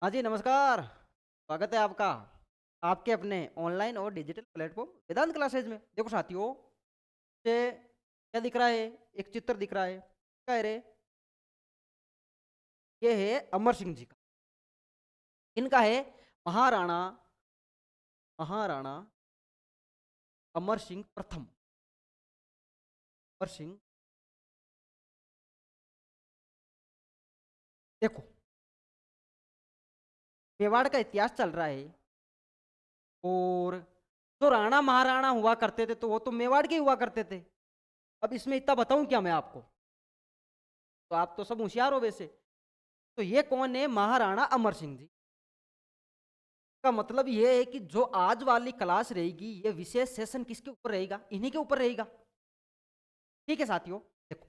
हाँ जी, नमस्कार। स्वागत है आपका, आपके अपने ऑनलाइन और डिजिटल प्लेटफ़ॉर्म वेदांत क्लासेज़ में। देखो साथियों, ये क्या दिख रहा है? एक चित्र दिख रहा है। क्या है रे? ये है अमर सिंह जी का। इनका है महाराणा महाराणा अमर सिंह प्रथम। अमर सिंह, देखो, मेवाड़ का इतिहास चल रहा है और जो राणा महाराणा हुआ करते थे, तो वो तो मेवाड़ के ही हुआ करते थे। अब इसमें इतना बताऊँ क्या मैं आपको? तो आप तो सब होशियार हो वैसे। तो ये कौन है? महाराणा अमर सिंह जी। का मतलब ये है कि जो आज वाली क्लास रहेगी, ये विशेष सेशन किसके ऊपर रहेगा? इन्हीं के ऊपर रहेगा। ठीक है साथियों, देखो,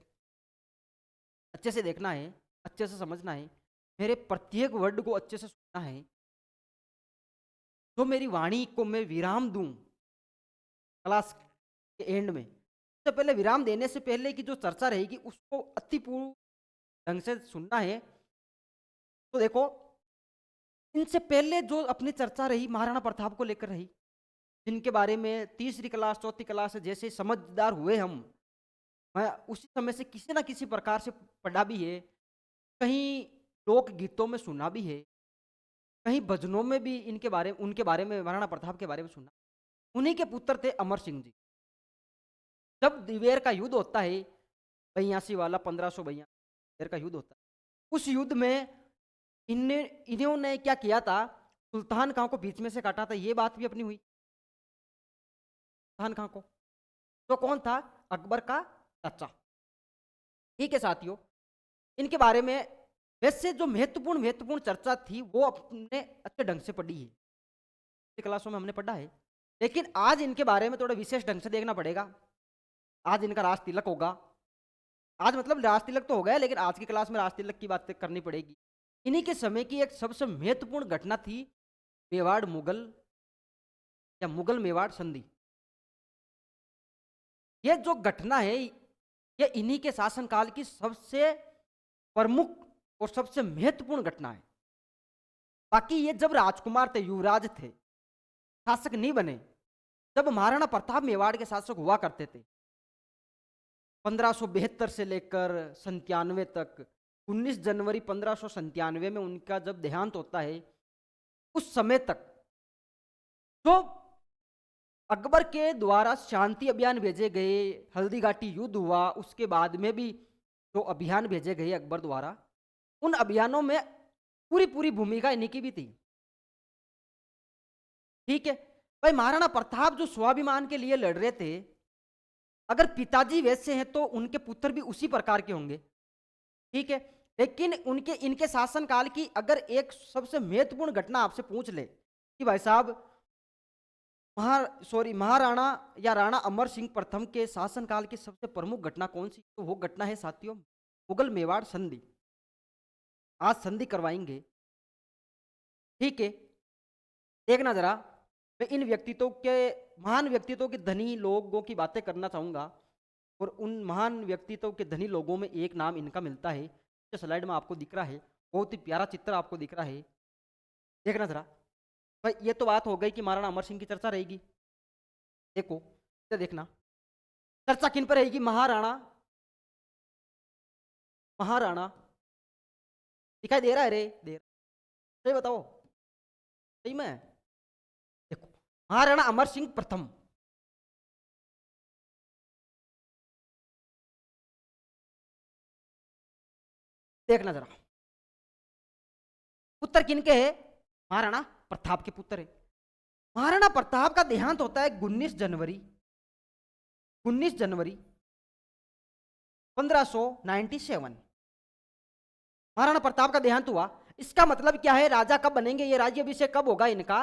अच्छे से देखना है, अच्छे से समझना है, मेरे प्रत्येक वर्ड को अच्छे से सुनना है। जो मेरी वाणी को मैं विराम दूं क्लास के एंड में, उससे पहले, विराम देने से पहले की जो चर्चा रहेगी उसको अति पूर्ण ढंग से सुनना है। तो देखो, इनसे पहले जो अपनी चर्चा रही महाराणा प्रताप को लेकर रही, जिनके बारे में तीसरी क्लास चौथी क्लास से जैसे समझदार हुए हम, मैं उसी समय से किसी ना किसी प्रकार से पढ़ा भी है, कहीं लोक गीतों में सुना भी है, कहीं भजनों में भी उनके बारे में, महाराणा प्रताप के बारे में सुना। उन्हीं के पुत्र थे अमर सिंह जी। जब दिवेर का युद्ध होता है, 82 वाला, 1582 का युद्ध होता है, उस युद्ध में इन्होंने क्या किया था? सुल्तान खां को बीच में से काटा था। ये बात भी अपनी हुई सुल्तान खां को। तो कौन था? अकबर का चाचा। ठीक है साथियों, इनके बारे में वैसे जो महत्वपूर्ण महत्वपूर्ण चर्चा थी वो अपने अच्छे ढंग से पढ़ी है, क्लासों में हमने पढ़ा है। लेकिन आज इनके बारे में थोड़ा विशेष ढंग से देखना पड़ेगा। आज इनका राज तिलक होगा। आज मतलब राज तिलक तो हो गया, लेकिन आज की क्लास में राज तिलक की बात करनी पड़ेगी। इन्हीं के समय की एक सबसे महत्वपूर्ण घटना थी मेवाड़ मुगल, या मुगल मेवाड़ संधि। यह जो घटना है, यह इन्हीं के शासनकाल की सबसे प्रमुख और सबसे महत्वपूर्ण घटना है। बाकी ये जब राजकुमार थे, युवराज थे, शासक नहीं बने, जब महाराणा प्रताप मेवाड़ के शासक हुआ करते थे, 1572 से लेकर 97 तक, 19 जनवरी 1597 में उनका जब देहांत होता है, उस समय तक जो अकबर के द्वारा शांति अभियान भेजे गए, हल्दी घाटी युद्ध हुआ, उसके बाद में भी जो अभियान भेजे गए अकबर द्वारा, उन अभियानों में पूरी पूरी भूमिका इन्हीं की भी थी। ठीक है भाई, महाराणा प्रताप जो स्वाभिमान के लिए लड़ रहे थे, अगर पिताजी वैसे हैं तो उनके पुत्र भी उसी प्रकार के होंगे। ठीक है, लेकिन उनके इनके शासनकाल की अगर एक सबसे महत्वपूर्ण घटना आपसे पूछ ले कि भाई साहब, महाराणा या राणा अमर सिंह प्रथम के शासनकाल की सबसे प्रमुख घटना कौन सी, तो वो घटना है साथियों, मुगल मेवाड़ संधि। आज संधि करवाएंगे। ठीक है, देखना जरा, मैं इन व्यक्तित्वों के, महान व्यक्तित्वों के धनी लोगों की बातें करना चाहूंगा, और उन महान व्यक्तित्व के धनी लोगों में एक नाम इनका मिलता है, जो स्लाइड में आपको दिख रहा है। बहुत ही प्यारा चित्र आपको दिख रहा है, देखना जरा। भाई ये तो बात हो गई कि महाराणा अमर सिंह की चर्चा रहेगी। देखो, इसे देखना, चर्चा किन पर रहेगी? महाराणा महाराणा दिखाई दे रहा है रे? दे रहा। सही बताओ, सही में? देखो, महाराणा अमर सिंह प्रथम, देखना जरा, पुत्र किनके है? महाराणा प्रताप के पुत्र है। महाराणा प्रताप का देहांत होता है 19 जनवरी 1597। महाराणा प्रताप का देहांत हुआ। इसका मतलब क्या है? राजा कब बनेंगे, ये राज्यभिषेक कब होगा इनका?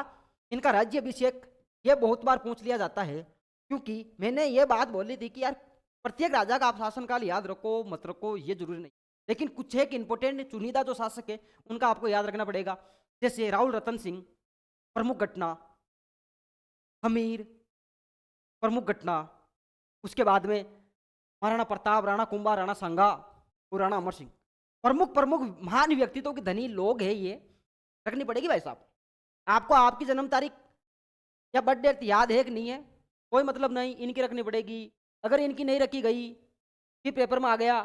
इनका राज्यभिषेक ये बहुत बार पूछ लिया जाता है, क्योंकि मैंने ये बात बोली थी कि यार, प्रत्येक राजा का आप शासनकाल याद रखो मत रखो ये जरूरी नहीं, लेकिन कुछ एक इंपोर्टेंट चुनिंदा जो शासक है उनका आपको याद रखना पड़ेगा। जैसे राहुल रतन सिंह, प्रमुख घटना। हमीर, प्रमुख घटना। उसके बाद में महाराणा प्रताप, राणा कुंभा, राणा सांगा और राणा अमर सिंह, प्रमुख प्रमुख महान व्यक्तित्व के धनी लोग हैं ये। रखनी पड़ेगी भाई साहब। आपको आपकी जन्म तारीख या बर्थ डेट याद है कि नहीं है, कोई मतलब नहीं, इनकी रखनी पड़ेगी। अगर इनकी नहीं रखी गई, फिर पेपर में आ गया,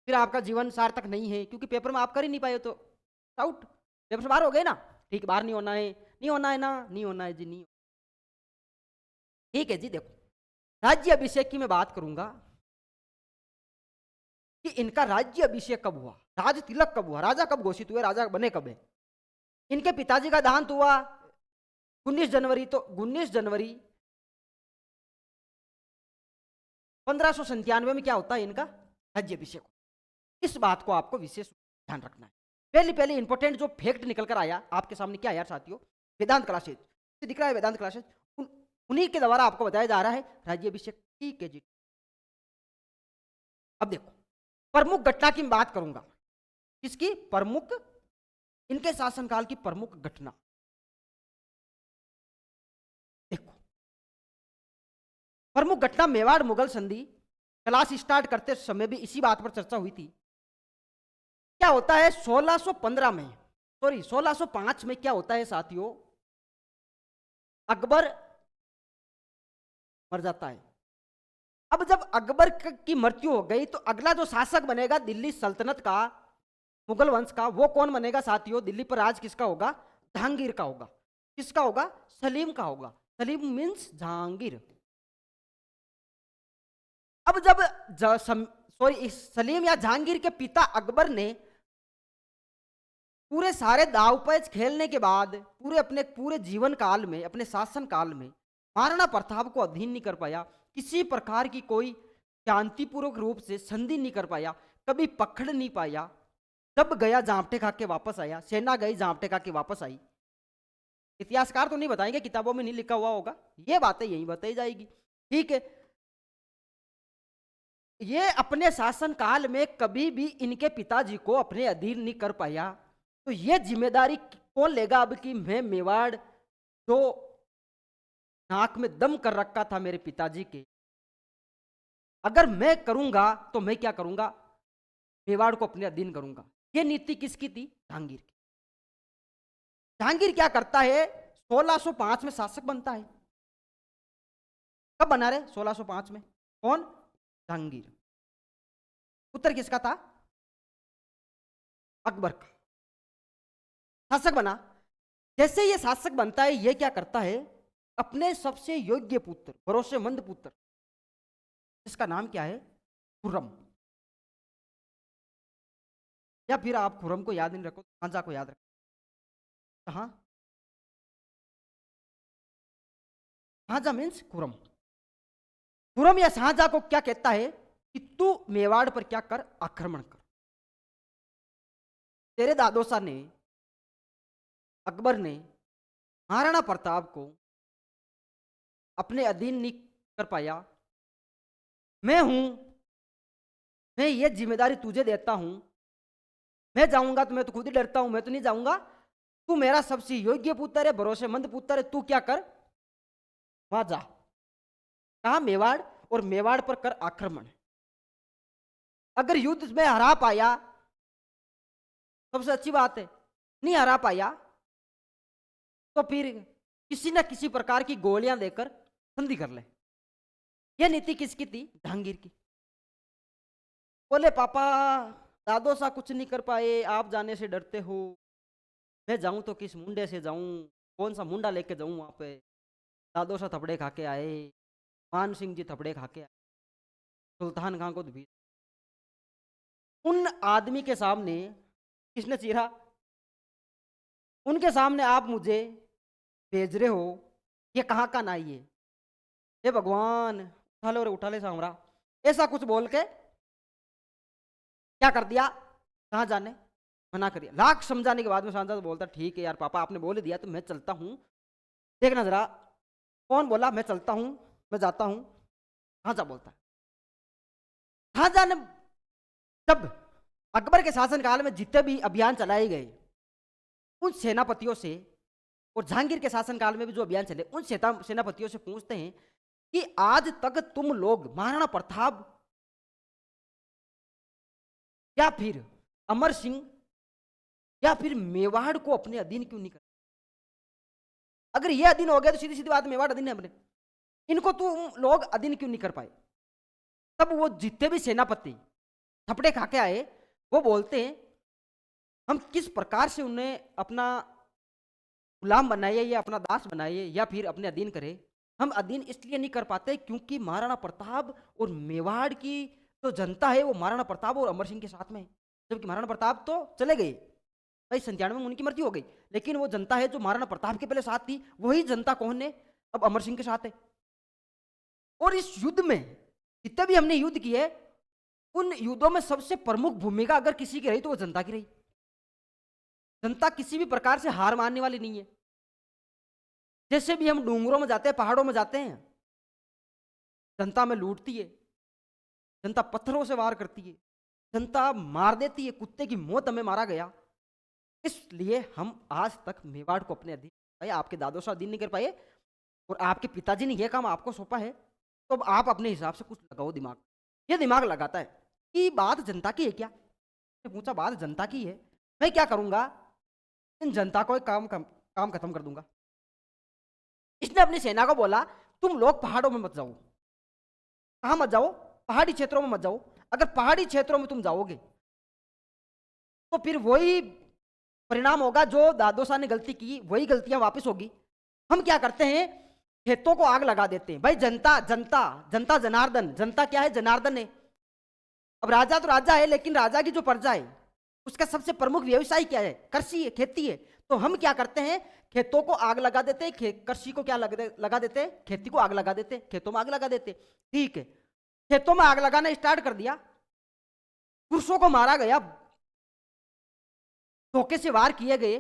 फिर आपका जीवन सार्थक नहीं है, क्योंकि पेपर में आप कर ही नहीं पाए तो आउट, पेपर से बाहर हो गए ना। ठीक, बाहर नहीं होना है, नहीं होना है ना, नहीं होना है जी, नहीं। ठीक है जी, देखो राज्य अभिषेक की मैं बात करूंगा कि इनका राज्य अभिषेक कब हुआ, राज तिलक कब हुआ, राजा कब घोषित हुए, राजा बने कब है। इनके पिताजी का देहांत हुआ 19 जनवरी, तो 19 जनवरी 1597 में क्या होता है, इनका राज्य अभिषेक। इस बात को आपको विशेष ध्यान रखना है। पहले पहले इंपॉर्टेंट जो फैक्ट निकल कर आया आपके सामने, क्या यार साथियों, वेदांत क्लासेज दिख रहा है, वेदांत क्लासेज उन्हीं के द्वारा आपको बताया जा रहा है राज्य अभिषेक। ठीक है जी। अब देखो प्रमुख घटना की बात करूंगा, किसकी, प्रमुख, इनके शासनकाल की प्रमुख घटना। देखो प्रमुख घटना, मेवाड़ मुगल संधि। क्लास स्टार्ट करते समय भी इसी बात पर चर्चा हुई थी। क्या होता है 1615 में, सॉरी 1605 में क्या होता है साथियों, अकबर मर जाता है। अब जब अकबर की मृत्यु हो गई तो अगला जो शासक बनेगा दिल्ली सल्तनत का, मुगल वंश का, वो कौन बनेगा साथियों, दिल्ली पर राज किसका होगा, जहांगीर का होगा। किसका होगा, सलीम का होगा। सलीम मीन्स जहांगीर। अब जब सॉरी सलीम या जहांगीर के पिता अकबर ने पूरे सारे दावपेच खेलने के बाद पूरे जीवन काल में, अपने शासन काल में महाराणा प्रताप को अधीन नहीं कर पाया, किसी प्रकार की कोई शांतिपूर्वक रूप से संधि नहीं कर पाया, कभी पकड़ नहीं पाया। जब गया जामटे खा के वापस आया, सेना गई जामटे खा के वापस आई। इतिहासकार तो नहीं बताएंगे, किताबों में नहीं लिखा हुआ होगा, ये बातें यही बताई जाएगी। ठीक है, ये अपने शासन काल में कभी भी इनके पिताजी को अपने अधीन नहीं कर पाया, तो ये जिम्मेदारी कौन लेगा अब कि मैं मेवाड़ जो नाक में दम कर रखा था मेरे पिताजी के, अगर मैं करूंगा तो मैं क्या करूंगा, मेवाड़ को अपने अधीन करूंगा। ये नीति किसकी थी, जहांगीर की। जहांगीर क्या करता है, 1605 में शासक बनता है। कब बना रहे, 1605 में। कौन, जहांगीर। उत्तर किसका था, अकबर का। शासक बना। जैसे ये शासक बनता है, ये क्या करता है, अपने सबसे योग्य पुत्र, भरोसेमंद पुत्र, जिसका नाम क्या है, खुर्रम, या फिर आप खुर्रम को याद नहीं रखो, शाहजहां को याद रखो। कहां, शाहजहां मीन्स खुर्रम। खुर्रम या शाहजहां को क्या कहता है कि तू मेवाड़ पर क्या कर, आक्रमण कर। तेरे दादोसा ने, अकबर ने महाराणा प्रताप को अपने अधीन नहीं कर पाया, मैं हूं, मैं ये जिम्मेदारी तुझे देता हूं। मैं जाऊंगा तो मैं तो खुद ही डरता हूं, मैं तो नहीं जाऊंगा, तू मेरा सबसे योग्य पुत्र है, भरोसेमंद पुत्र है, तू क्या कर, वहां जा। कहा, मेवाड़, और मेवाड़ पर कर आक्रमण। अगर युद्ध में हरा पाया सबसे अच्छी बात है, नहीं हरा पाया तो फिर किसी न किसी प्रकार की गोलियां देकर संधि कर ले। यह नीति किसकी थी, जहांगीर की। बोले पापा दादो सा कुछ नहीं कर पाए, आप जाने से डरते हो, मैं जाऊं तो किस मुंडे से जाऊं, कौन सा मुंडा लेके जाऊं वहां पे। दादो सा थपड़े खा के आए, मान सिंह जी थपड़े खा के आए, सुल्तान खां को भी। उन आदमी के सामने किसने चीरा, उनके सामने आप मुझे भेज रहे हो, ये कहाँ का नाई है, हे भगवान उठा लो रे, उठा ले सामरा, ऐसा कुछ बोल के क्या कर दिया, कहाँ जाने, मना करिए। लाख समझाने के बाद में सांसद बोलता ठीक है यार पापा आपने बोल दिया तो मैं चलता हूँ, देखना जरा कौन बोला, मैं चलता हूँ, मैं जाता हूँ। कहाँ जा बोलता, कहाँ जाने। जब अकबर के शासनकाल में जितने भी अभियान चलाए गए उन सेनापतियों से, और जहांगीर के शासनकाल में भी जो अभियान चले उन सेनापतियों से पूछते हैं कि आज तक तुम लोग महाराणा प्रताप या फिर अमर सिंह या फिर मेवाड़ को अपने अधीन क्यों नहीं कर? अगर ये अधीन हो गया तो सीधी सीधी बात, मेवाड़ अधीन है अपने, इनको तुम लोग अधीन क्यों नहीं कर पाए? तब वो जितने भी सेनापति थपड़े खा के आए, वो बोलते हैं हम किस प्रकार से उन्हें अपना गुलाम बनाइए या अपना दास बनाइए या फिर अपने अधीन करे। हम अधीन इसलिए नहीं कर पाते क्योंकि महाराणा प्रताप और मेवाड़ की जो जनता है वो महाराणा प्रताप और अमर सिंह के साथ में है। जबकि महाराणा प्रताप तो चले गए भाई, 97 में उनकी मृत्यु हो गई, लेकिन वो जनता है जो महाराणा प्रताप के पहले साथ थी, वही जनता कौन है, अब अमर सिंह के साथ है। और इस युद्ध में जितने भी हमने युद्ध किए, उन युद्धों में सबसे प्रमुख भूमिका अगर किसी की रही तो वो जनता की रही। जनता किसी भी प्रकार से हार मानने वाली नहीं है। जैसे भी हम डूंगरों में जाते हैं, पहाड़ों में जाते हैं, जनता में लूटती है, जनता पत्थरों से वार करती है, जनता मार देती है, कुत्ते की मौत हमें मारा गया। इसलिए हम आज तक मेवाड़ को अपने अधीन भाई, आपके दादो साहब अधीन नहीं कर पाए और आपके पिताजी ने यह काम आपको सौंपा है, तो अब आप अपने हिसाब से कुछ लगाओ दिमाग। ये दिमाग लगाता है कि बात जनता की है क्या? पूछा बात जनता की है, मैं क्या करूंगा, इन जनता को एक काम खत्म कर दूंगा। इसने अपनी सेना को बोला तुम लोग पहाड़ों में मत जाओ। कहां मत जाओ? पहाड़ी क्षेत्रों में मत जाओ। अगर पहाड़ी क्षेत्रों में तुम जाओगे तो फिर वही परिणाम होगा जो दादो साहब ने गलती की, वही गलतियां वापस होगी। हम क्या करते हैं, खेतों को आग लगा देते हैं। भाई जनता जनता जनता जनार्दन, जनता क्या है, जनार्दन है। अब राजा तो राजा है, लेकिन राजा की जो प्रजा है उसका सबसे प्रमुख व्यवसाय क्या है, कृषि है, खेती है। तो हम क्या करते हैं, खेतों को आग लगा देते हैं, कृषि को क्या लगा देते हैं, खेती को आग लगा देते हैं, खेतों में आग लगा देते। ठीक है, खेतों में आग लगाना स्टार्ट कर दिया, पुरुषों को मारा गया, धोखे से वार किए गए।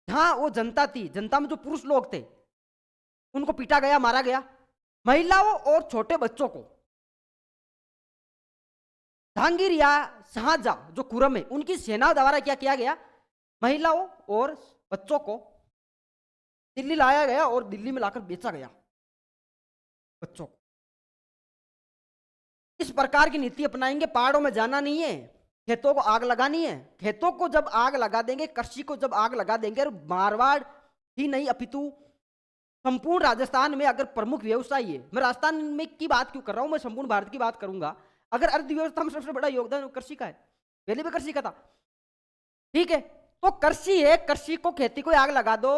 जहां वो जनता थी, जनता में जो पुरुष लोग थे उनको पीटा गया, मारा गया। महिलाओं और छोटे बच्चों को जहांगीर या शाहजहां जो खुरम है उनकी सेना द्वारा क्या किया गया, महिलाओं और बच्चों को दिल्ली लाया गया और दिल्ली में लाकर बेचा गया बच्चों को। इस प्रकार की नीति अपनाएंगे, पहाड़ों में जाना नहीं है, खेतों को आग लगानी है। खेतों को जब आग लगा देंगे, कृषि को जब आग लगा देंगे, मारवाड़ ही नहीं अपितु संपूर्ण राजस्थान में अगर प्रमुख व्यवसाय है, मैं राजस्थान में की बात क्यों कर रहा हूं, मैं संपूर्ण भारत की बात करूंगा। अगर अर्थव्यवस्था में सबसे बड़ा योगदान कृषि का है, पहले भी कृषि का था, ठीक है, तो कृषि है, कृषि को खेती को आग लगा दो,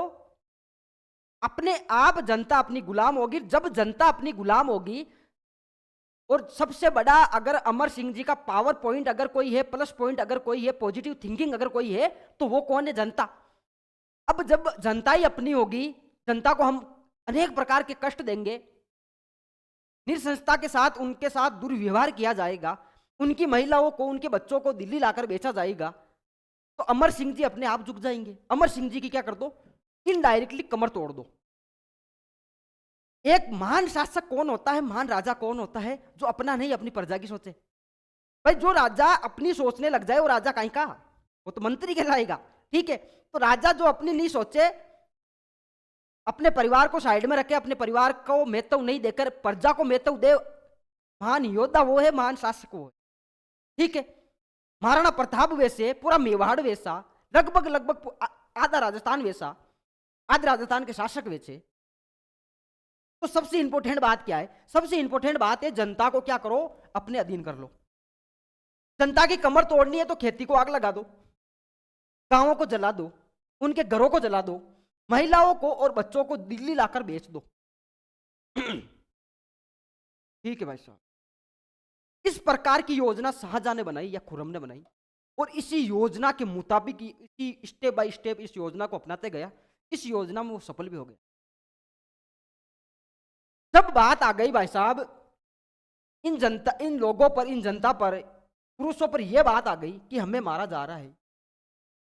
अपने आप जनता अपनी गुलाम होगी। जब जनता अपनी गुलाम होगी, और सबसे बड़ा अगर अमर सिंह जी का पावर पॉइंट अगर कोई है, प्लस पॉइंट अगर कोई है, पॉजिटिव थिंकिंग अगर कोई है, तो वो कौन है, जनता। अब जब जनता ही अपनी होगी, जनता को हम अनेक प्रकार के कष्ट देंगे, निरसंसता के साथ उनके साथ दुर्व्यवहार किया जाएगा, उनकी महिलाओं को, उनके बच्चों को दिल्ली लाकर बेचा जाएगा, तो अमर सिंह जी अपने आप झुक जाएंगे। अमर सिंह जी की क्या कर दो, इनडायरेक्टली कमर तोड़ दो। एक महान शासक कौन होता है, महान राजा कौन होता है, जो अपना नहीं अपनी प्रजा की सोचे। भाई जो राजा अपनी सोचने लग जाए वो राजा कहीं का, वो तो मंत्री कहलाएगा। ठीक है, तो राजा जो अपनी नहीं सोचे, अपने परिवार को साइड में रखे, अपने परिवार को महत्व नहीं देकर प्रजा को महत्व दे, महान योद्धा वो है, महान शासक वो है। ठीक है, महाराणा प्रताप वैसे, पूरा मेवाड़ वैसा, लगभग लगभग आधा राजस्थान वैसा, आधे राजस्थान के शासक वैसे। तो सबसे इंपॉर्टेंट बात क्या है, सबसे इंपॉर्टेंट बात है जनता को क्या करो, अपने अधीन कर लो। जनता की कमर तोड़नी है तो खेती को आग लगा दो, गांवों को जला दो, उनके घरों को जला दो, महिलाओं को और बच्चों को दिल्ली लाकर बेच दो। ठीक है भाई साहब, इस प्रकार की योजना शाहजहां ने बनाई या खुरम ने बनाई, और इसी योजना के मुताबिक, इसी स्टेप बाय स्टेप इस योजना को अपनाते गया। इस योजना में वो सफल भी हो गया। जब बात आ गई भाई साहब इन लोगों पर, इन जनता पर, पुरुषों पर यह बात आ गई कि हमें मारा जा रहा है,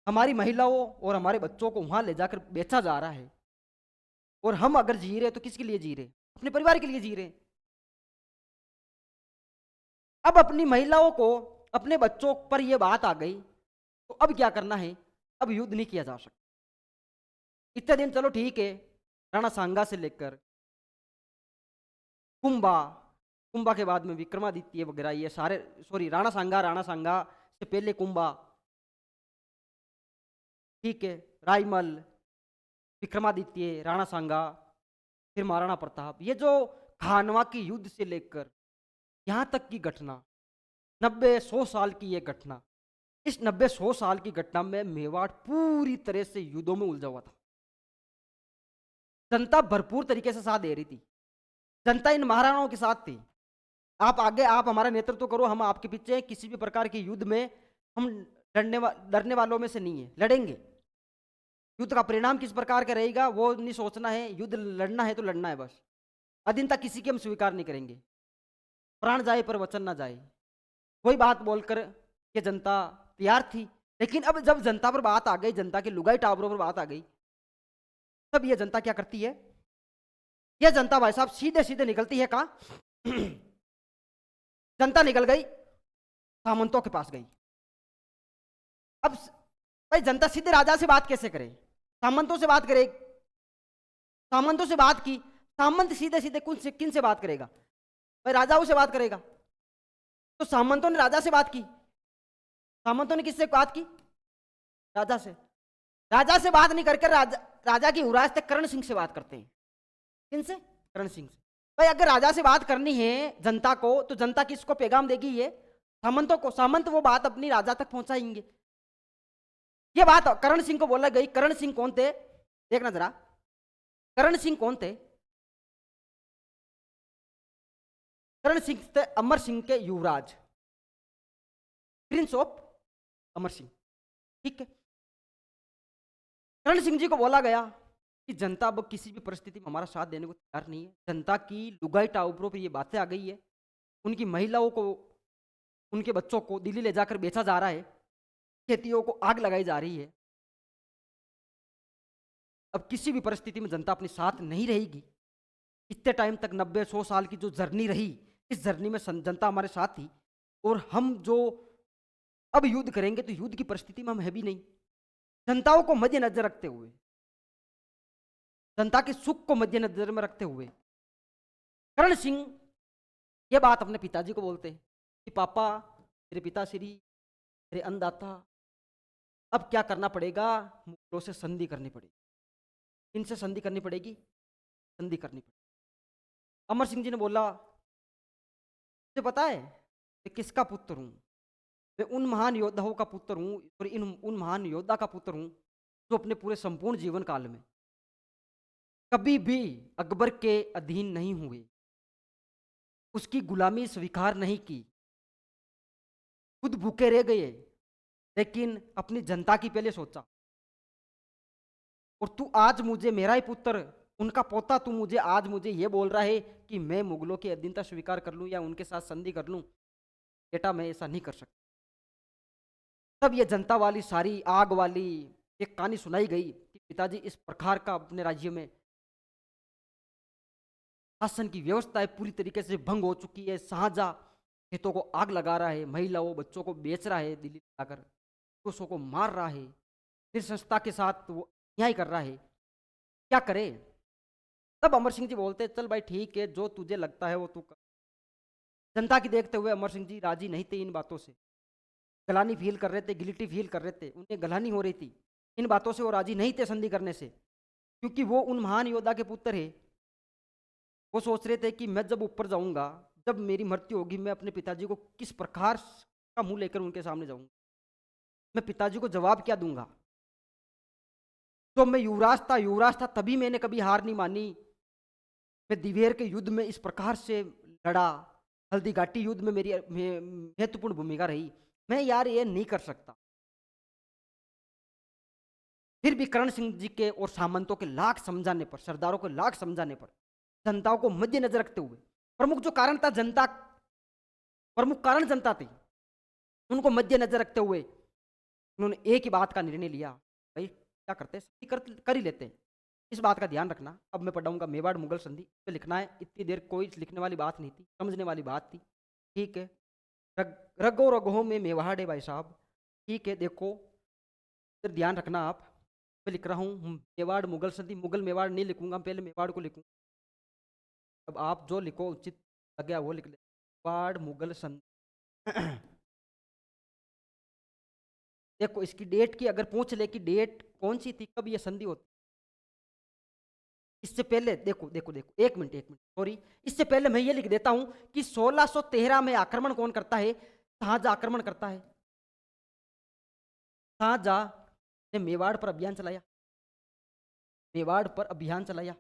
हमारी महिलाओं और हमारे बच्चों को वहां ले जाकर बेचा जा रहा है, और हम अगर जी रहे तो किसके लिए जी रहे, अपने परिवार के लिए जी रहे। अब अपनी महिलाओं को, अपने बच्चों पर यह बात आ गई, तो अब क्या करना है, अब युद्ध नहीं किया जा सकता। इतने दिन चलो ठीक है, राणा सांगा से लेकर कुंभा, कुंभा के बाद में विक्रमादित्य वगैरह ये सारे, सॉरी राणा सांगा से पहले कुंभा, ठीक है, रायमल, विक्रमादित्य, राणा सांगा, फिर महाराणा प्रताप, ये जो खानवा की युद्ध से लेकर यहाँ तक की घटना, 90-100 साल की ये घटना, इस 90-100 साल की घटना में मेवाड़ पूरी तरह से युद्धों में उलझा हुआ था। जनता भरपूर तरीके से साथ दे रही थी, जनता इन महाराणाओं के साथ थी। आप आगे, आप हमारा नेतृत्व करो, हम आपके पीछे हैं, किसी भी प्रकार के युद्ध में हम डरने वालों में से नहीं है, लड़ेंगे। युद्ध का परिणाम किस प्रकार का रहेगा वो नहीं सोचना है, युद्ध लड़ना है तो लड़ना है बस। अधीनता किसी की हम स्वीकार नहीं करेंगे, प्राण जाए पर वचन ना जाए, वही बात बोलकर ये जनता तैयार थी। लेकिन अब जब जनता पर बात आ गई, जनता के लुगाई टावरों पर बात आ गई, तब ये जनता क्या करती है? ये जनता भाई साहब सीधे सीधे निकलती है कहाँ? जनता निकल गई सामंतों के पास गई। अब भाई जनता सीधे राजा से बात कैसे करे? सामंतों से बात करे। सामंतों से बात की, सामंत सीधे सीधे किन से बात करेगा? भाई राजाओं से बात करेगा। तो सामंतों ने राजा से बात की। सामंतों ने किससे बात की? राजा से। राजा से बात नहीं करके राजा की युवराज थे करण सिंह से बात करते हैं। किनसे? करण सिंह से। भाई अगर राजा से बात करनी है जनता को, तो जनता किसको पैगाम देगी? ये सामंतों को। सामंत वो बात अपनी राजा तक पहुंचाएंगे। ये बात करण सिंह को बोला गई। करण सिंह कौन थे? देखना जरा, करण सिंह कौन थे? करण सिंह थे अमर सिंह के युवराज, प्रिंस ऑफ अमर सिंह। ठीक है। करण सिंह जी को बोला गया कि जनता अब किसी भी परिस्थिति में हमारा साथ देने को तैयार नहीं है। जनता की लुगाई टावरों पर ये बातें आ गई है, उनकी महिलाओं को, उनके बच्चों को दिल्ली ले जाकर बेचा जा रहा है, खेतियों को आग लगाई जा रही है। अब किसी भी परिस्थिति में जनता अपने साथ नहीं रहेगी। इतने टाइम तक 90-100 साल की जो जर्नी रही, इस जर्नी में जनता हमारे साथ थी, और हम जो अब युद्ध करेंगे तो युद्ध की परिस्थिति में हम है भी नहीं। जनताओं को मद्देनजर रखते हुए, जनता के सुख को मद्देनजर में रखते हुए करण सिंह ये बात अपने पिताजी को बोलते हैं कि पापा, मेरे पिताश्री, मेरे अन्नदाता, अब क्या करना पड़ेगा? मुगलों से संधि करनी पड़ेगी। इनसे संधि करनी पड़ेगी, संधि करनी पड़ेगी। अमर सिंह जी ने बोला, मुझे पता है मैं किसका पुत्र हूं। मैं उन महान योद्धाओं का पुत्र हूं, और उन महान योद्धा का पुत्र हूं जो अपने पूरे संपूर्ण जीवन काल में कभी भी अकबर के अधीन नहीं हुए, उसकी गुलामी स्वीकार नहीं की, खुद भूखे रह गए, लेकिन अपनी जनता की पहले सोचा। और तू आज मुझे, मेरा ही पुत्र, उनका पोता, तू मुझे आज मुझे ये बोल रहा है कि मैं मुगलों की अधीनता स्वीकार कर लूं या उनके साथ संधि कर लूं? बेटा मैं ऐसा नहीं कर सकता। तब ये जनता वाली सारी आग वाली एक कहानी सुनाई गई कि पिताजी इस प्रकार का अपने राज्य में शासन की व्यवस्था है पूरी तरीके से भंग हो चुकी है। शाहजहां खेतों को आग लगा रहा है, महिलाओं बच्चों को बेच रहा है, दिल्ली जाकर पुरुषों को मार रहा है, संस्था के साथ वो न्याय कर रहा है, क्या करे? तब अमर सिंह जी बोलते, चल भाई ठीक है, जो तुझे लगता है वो तू कर। जनता की देखते हुए अमर सिंह जी राजी नहीं थे इन बातों से, गलानी फील कर रहे थे, गिल्टी फील कर रहे थे, उन्हें गलानी हो रही थी। इन बातों से वो राजी नहीं थे संधि करने से, क्योंकि वो उन महान योद्धा के पुत्र है। वो सोच रहे थे कि मैं जब ऊपर जाऊंगा, जब मेरी मृत्यु होगी, मैं अपने पिताजी को किस प्रकार का मुंह लेकर उनके सामने जाऊंगा, मैं पिताजी को जवाब क्या दूंगा? तो मैं युवराज था तभी मैंने कभी हार नहीं मानी। मैं दिवेर के युद्ध में इस प्रकार से लड़ा, हल्दी घाटी युद्ध में मेरी महत्वपूर्ण भूमिका रही। मैं यार ये नहीं कर सकता। फिर भी करण सिंह जी के और सामंतों के लाख समझाने पर, सरदारों को लाख समझाने पर, जनताओं को मद्देनजर रखते हुए, प्रमुख जो कारण था जनता, प्रमुख कारण जनता थी, उनको मद्देनजर रखते हुए उन्होंने एक ही बात का निर्णय लिया, भाई क्या करते हैं, कर ही लेते हैं। इस बात का ध्यान रखना, अब मैं पढ़ाऊंगा मेवाड़ मुगल संधि पे लिखना है। इतनी देर कोई लिखने वाली बात नहीं थी, समझने वाली बात थी। ठीक है, रगो रगों में मेवाड़ है भाई साहब। ठीक है, देखो फिर ध्यान रखना आप। मैं लिख रहा हूँ मेवाड़ मुगल संधि, मुगल मेवाड़ नहीं लिखूंगा, पहले मेवाड़ को लिखूंगा। अब आप जो लिखो उचित लगे वो लिख ले, मेवाड़ मुगल संधि। देखो इसकी डेट की अगर पूछ ले कि डेट कौन सी थी, कब ये संधि होती, इससे पहले देखो देखो देखो, एक मिनट सॉरी, इससे पहले मैं ये लिख देता हूं कि 1613 में आक्रमण कौन करता है, शाहजहां आक्रमण करता है। शाहजहां ने मेवाड़ पर अभियान चलाया, मेवाड़ पर अभियान चलाया,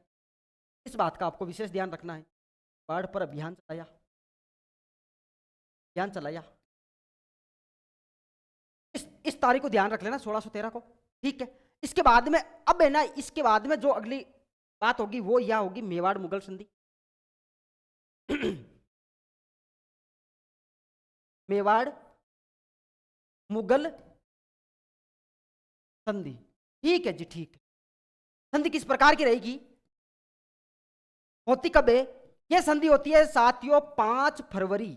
इस बात का आपको विशेष ध्यान रखना है। मेवाड़ पर अभियान चलाया, अभियान चलाया, इस तारीख को ध्यान रख लेना, 1613 को, ठीक है। इसके बाद में अब है ना, इसके बाद में जो अगली बात होगी वो यह होगी मेवाड़ मुगल संधि। मेवाड़ मुगल संधि, ठीक है जी, ठीक है। संधि किस प्रकार की रहेगी, होती कब है, यह संधि होती है साथियों 5 फरवरी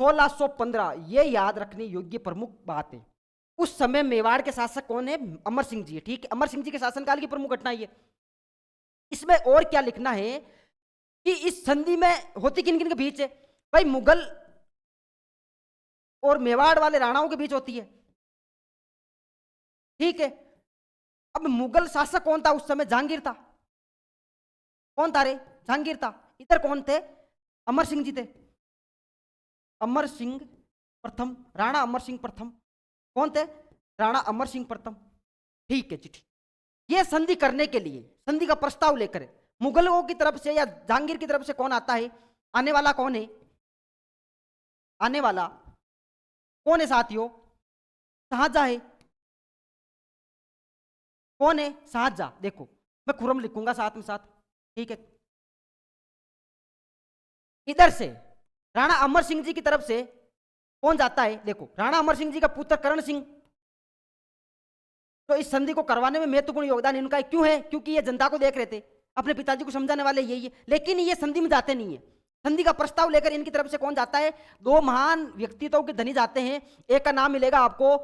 1615। ये याद रखने योग्य प्रमुख बात है। उस समय मेवाड़ के शासक कौन है, अमर सिंह जी है, ठीक है। अमर सिंह जी के शासनकाल की प्रमुख घटना ये। इसमें और क्या लिखना है कि इस संधि में होती किन किन के बीच है, भाई मुगल और मेवाड़ वाले राणाओं के बीच होती है, ठीक है। अब मुगल शासक कौन था उस समय, जहांगीर था। कौन था रे, जहांगीर था। इधर कौन थे, अमर सिंह जी थे, अमर सिंह प्रथम, राणा अमर सिंह प्रथम। कौन थे, राणा अमर सिंह प्रथम, ठीक है जी, ठीक। ये संधि करने के लिए, संधि का प्रस्ताव लेकर मुगलों की तरफ से या जहांगीर की तरफ से कौन आता है, आने वाला कौन है, आने वाला कौन है साथियों, शाहजहां है। कौन है, शाहजहां। देखो मैं खुरम लिखूंगा साथ में साथ, ठीक है। इधर से राणा अमर सिंह जी की तरफ से कौन जाता है, देखो राणा अमर सिंह जी का पुत्र करण सिंह, तो इस संधि को करवाने में महत्वपूर्ण योगदान इनका है। क्यों है, क्योंकि ये जनता को देख रहे थे, अपने पिताजी को समझाने वाले यही है। लेकिन ये संधि में जाते नहीं है। संधि का प्रस्ताव लेकर इनकी तरफ से कौन जाता है, 2 महान व्यक्तित्वों के धनी जाते हैं। एक का नाम मिलेगा आपको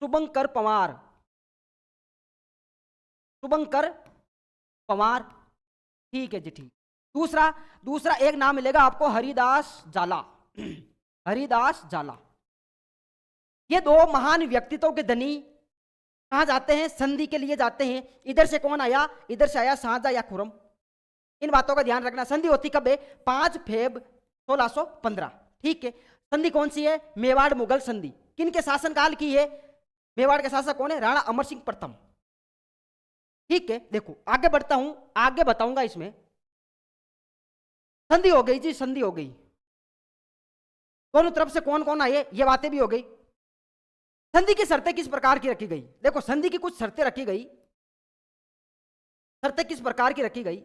शुभंकर पंवार, शुभंकर पंवार, ठीक है जी, ठीक। दूसरा एक नाम मिलेगा आपको हरिदास जाला, हरिदास जाला। ये 2 महान व्यक्तित्वों के धनी कहां जाते हैं, संधि के लिए जाते हैं। इधर से कौन आया, इधर से आया शाहजहां या खुरम। इन बातों का ध्यान रखना। संधि होती कब है, 5 फेब 1615, ठीक है। संधि कौन सी है, मेवाड़ मुगल संधि। किनके शासनकाल की है, मेवाड़ के शासक कौन है, राणा अमर सिंह प्रथम, ठीक है। देखो आगे बढ़ता हूं, आगे बताऊंगा। इसमें संधि हो गई जी, संधि हो गई। दोनों तरफ से कौन कौन आए, ये बातें भी हो गई। संधि की शर्तें किस प्रकार की रखी गई, देखो संधि की कुछ शर्तें रखी गई। शर्तें किस प्रकार की रखी गई,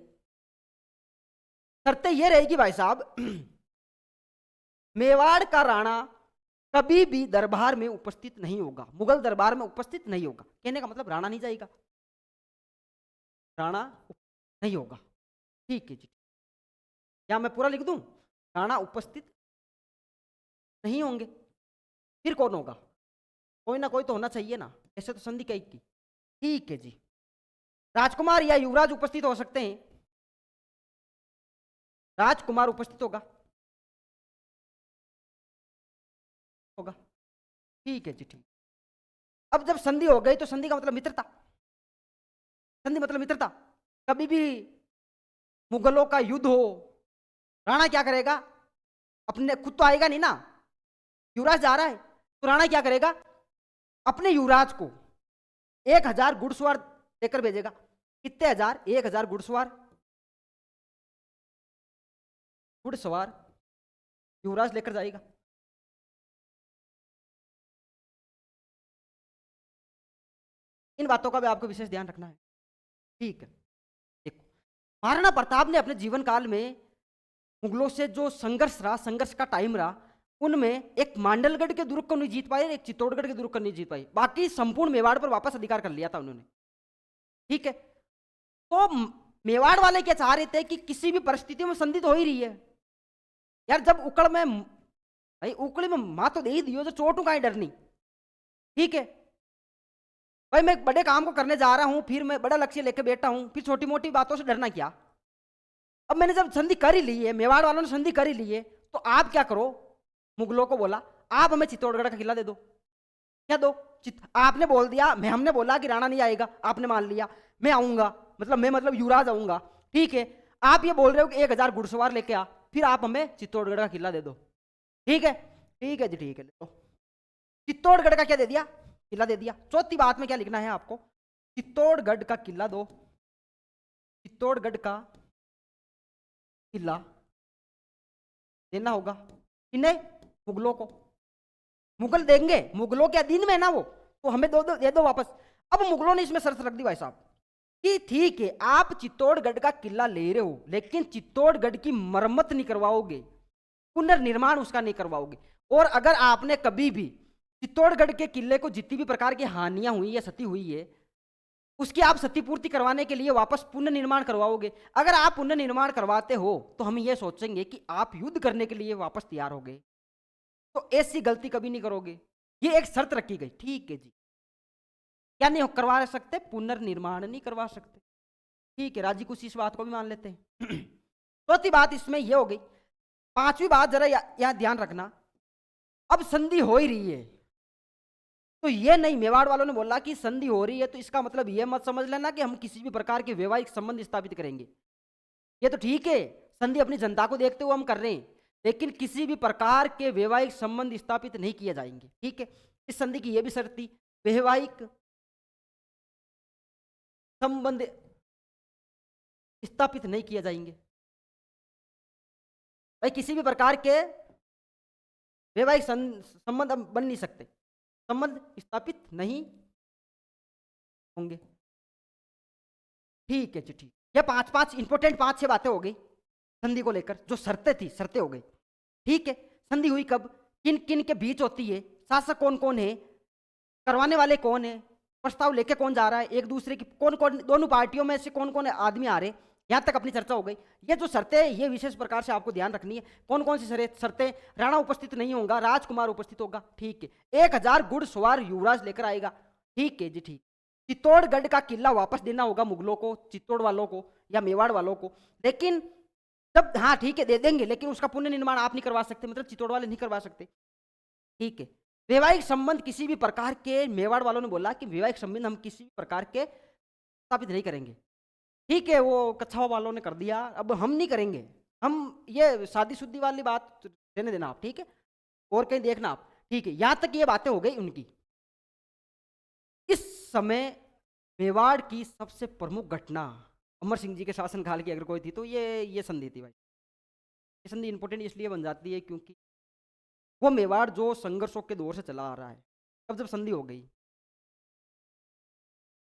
शर्तें ये रहेगी भाई साहब, मेवाड़ का राणा कभी भी दरबार में उपस्थित नहीं होगा, मुगल दरबार में उपस्थित नहीं होगा। कहने का मतलब राणा नहीं जाएगा, राणा नहीं होगा, ठीक है जी। या मैं पूरा लिख दूं, राणा उपस्थित नहीं होंगे, फिर कौन होगा, कोई ना कोई तो होना चाहिए ना। ऐसे तो संधि कई की, ठीक है जी। राजकुमार या युवराज उपस्थित हो सकते हैं, राजकुमार उपस्थित होगा, होगा, ठीक है जी, ठीक। अब जब संधि हो गई तो संधि का मतलब मित्रता, संधि मतलब मित्रता। कभी भी मुगलों का युद्ध हो, राणा क्या करेगा, अपने खुद तो आएगा नहीं ना, युवराज जा रहा है तो राणा क्या करेगा, अपने युवराज को 1000 घुड़सवार देकर भेजेगा। कितने हजार, 1000 घुड़सवार, घुड़सवार युवराज लेकर जाएगा। इन बातों का भी आपको विशेष ध्यान रखना है, ठीक है। देखो महाराणा प्रताप ने अपने जीवन काल में मुगलों से जो संघर्ष रहा, संघर्ष का टाइम रहा, उनमें एक मांडलगढ़ के दुर्ग को नहीं जीत पाए, एक चित्तौड़गढ़ के दुर्ग को नहीं जीत पाए, बाकी संपूर्ण मेवाड़ पर वापस अधिकार कर लिया था उन्होंने, ठीक है। तो मेवाड़ वाले क्या चाह रहे थे कि किसी भी परिस्थिति में संधि तो हो ही रही है यार, जब उकड़ में भाई उकड़ी में माँ तो दे ही दियो, जो चोटू का ही डरनी, ठीक है। भाई मैं बड़े काम को करने जा रहा हूं, फिर मैं बड़ा लक्ष्य लेकर बैठा हूं, फिर छोटी मोटी बातों से डरना क्या। अब मैंने जब संधि कर ही ली है, मेवाड़ वालों ने संधि कर ही ली है, तो आप क्या करो, मुगलों को बोला आप हमें चित्तौड़गढ़ का किला दे दो, क्या दो? आपने बोल दिया, मैं हमने बोला कि राणा नहीं आएगा, आपने मान लिया मैं आऊंगा, मतलब युवराज आऊंगा, ठीक है। आप ये बोल रहे हो कि 1000 घुड़सवार लेके आ, फिर आप हमें चित्तौड़गढ़ का किला दे दो, ठीक है? ठीक है जी, ठीक है, ले लो। चित्तौड़गढ़ का क्या दे दिया? किला दे दिया। चौथी बात में क्या लिखना है आपको? चित्तौड़गढ़ का किला दो, चित्तौड़गढ़ का किला देना होगा। किन्हें? मुगलों को। मुगल देंगे, मुगलों के अधीन में ना वो, तो हमें दे दो वापस। अब मुगलों ने इसमें शर्त रख दी भाई साहब कि ठीक है, आप चित्तौड़गढ़ का किला ले रहे हो, लेकिन चित्तौड़गढ़ की मरम्मत नहीं करवाओगे, पुनर्निर्माण उसका नहीं करवाओगे। और अगर आपने कभी भी चित्तौड़गढ़ के किले को जितनी भी प्रकार की हानियां हुई है, क्षति हुई है, उसकी आप क्षतिपूर्ति करवाने के लिए वापस पुनर्निर्माण करवाओगे। अगर आप पुनर्निर्माण करवाते हो तो हम ये सोचेंगे कि आप युद्ध करने के लिए वापस तैयार हो गए, तो ऐसी गलती कभी नहीं करोगे। ये एक शर्त रखी गई, ठीक है जी। क्या नहीं करवा सकते? पुनर्निर्माण नहीं करवा सकते, ठीक है। राजी कुछ इस बात को भी मान लेते हैं। चौथी बात इसमें यह हो गई। पांचवी बात जरा यहां ध्यान रखना, अब संधि हो ही रही है, तो ये नहीं मेवाड़ वालों ने बोला कि संधि हो रही है तो इसका मतलब ये मत समझ लेना कि हम किसी भी प्रकार के वैवाहिक संबंध स्थापित करेंगे। ये तो ठीक है, संधि अपनी जनता को देखते हुए हम कर रहे हैं, लेकिन किसी भी प्रकार के वैवाहिक संबंध स्थापित नहीं किए जाएंगे, ठीक है। इस संधि की यह भी शर्त थी, वैवाहिक संबंध स्थापित नहीं किए जाएंगे। भाई किसी भी प्रकार के वैवाहिक संबंध बन नहीं सकते, संबंध स्थापित नहीं होंगे, ठीक है जी, ठीक। ये पांच इंपोर्टेंट 5-6 बातें हो गई संधि को लेकर, जो शर्तें थी शर्तें हो गई, ठीक है। संधि हुई कब, किन किन के बीच होती है, शासक कौन कौन है, करवाने वाले कौन है, प्रस्ताव लेके कौन जा रहा है, एक दूसरे की कौन कौन, दोनों पार्टियों में से कौन कौन आदमी आ रहे, यहां तक अपनी चर्चा हो गई। ये जो शर्तें हैं ये विशेष प्रकार से आपको ध्यान रखनी है। कौन कौन सी शर्तें? राणा उपस्थित नहीं होगा, राजकुमार उपस्थित होगा, ठीक है। 1000 घुड़सवार युवराज लेकर आएगा, ठीक है जी, ठीक। चित्तौड़गढ़ का किला वापस देना होगा मुगलों को, चित्तौड़ वालों को या मेवाड़ वालों को, लेकिन जब, हाँ ठीक है दे देंगे, लेकिन उसका पुनर्निर्माण आप नहीं करवा सकते, मतलब चित्तौड़ वाले नहीं करवा सकते, ठीक है। वैवाहिक संबंध किसी भी प्रकार के, मेवाड़ वालों ने बोला कि वैवाहिक संबंध हम किसी भी प्रकार के स्थापित नहीं करेंगे, ठीक है। वो कच्छावा वालों ने कर दिया, अब हम नहीं करेंगे, हम ये शादी शुद्धि वाली बात रहने देना आप, ठीक है, और कहीं देखना आप, ठीक है। यहां तक ये बातें हो गई उनकी। इस समय मेवाड़ की सबसे प्रमुख घटना अमर सिंह जी के शासनकाल की अगर कोई थी तो ये संधि थी भाई। ये संधि इंपॉर्टेंट इसलिए बन जाती है क्योंकि वो मेवाड़ जो संघर्षों के दौर से चला आ रहा है, तब जब संधि हो गई,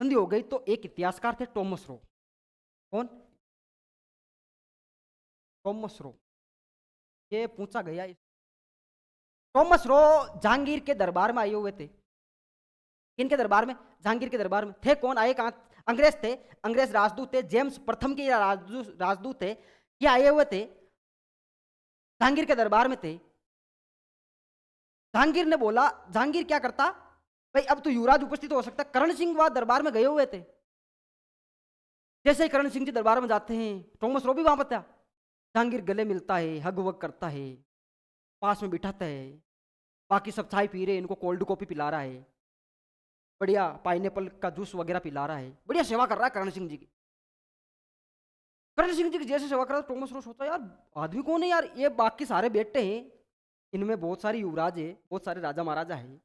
संधि हो गई तो एक इतिहासकार थे टॉमस रो। कौन? Thomas Roe. ये पूछा गया, टॉमस रो जहांगीर के दरबार में आए हुए थे। किनके दरबार में? जहांगीर के दरबार में। थे कौन? आए कहां? अंग्रेज थे, अंग्रेज राजदूत थे, जेम्स प्रथम के राजदूत थे, ये आए हुए थे, जहांगीर के दरबार में थे। जहांगीर ने बोला, जहांगीर क्या करता भाई, अब तो युवराज उपस्थित हो सकता। करण सिंह वहां दरबार में गए हुए थे, जैसे ही करण सिंह जी दरबार में जाते हैं, टॉमस रो भी वहां पर था। जहांगीर गले मिलता है, हग वग करता है, पास में बिठाता है, बाकी सब चाय पी रहे, इनको कोल्ड कॉफी पिला रहा है, बढ़िया पाइनएप्पल का जूस वगैरह पिला रहा है, बढ़िया सेवा कर रहा है करण सिंह जी की। करण सिंह जी की जैसे सेवा कर रहा है, टॉमस रो सोचा यार आदमी कौन है यार, ये बाकी सारे बेटे हैं, इनमें बहुत सारे युवराज है, बहुत सारे राजा महाराजा है,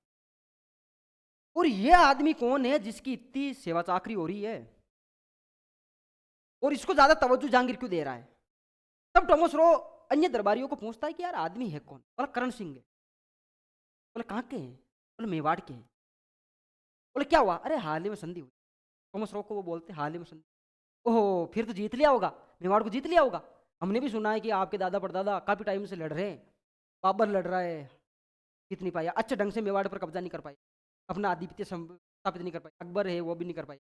और ये आदमी कौन है जिसकी इतनी सेवा चाकरी हो रही है, और इसको ज्यादा तवज्जो जहांगीर क्यों दे रहा है। तब टॉमस रो अन्य दरबारियों को पूछता है कि यार आदमी है कौन? बोला करण सिंह है। बोले कहाँ के हैं? बोले मेवाड़ के हैं। बोले क्या हुआ? अरे हाल ही में संधि हुई। टॉमस रो को वो बोलते हाल ही में संधि। ओहो, फिर तो जीत लिया होगा, मेवाड़ को जीत लिया होगा। हमने भी सुना है कि आपके दादा परदादा काफी टाइम से लड़ रहे हैं, बाबर लड़ रहा है, जीत नहीं पाया, अच्छे ढंग से मेवाड़ पर कब्जा नहीं कर पाए, अपना आधिपत्य स्थापित नहीं कर पाए। अकबर है वो भी नहीं कर पाए।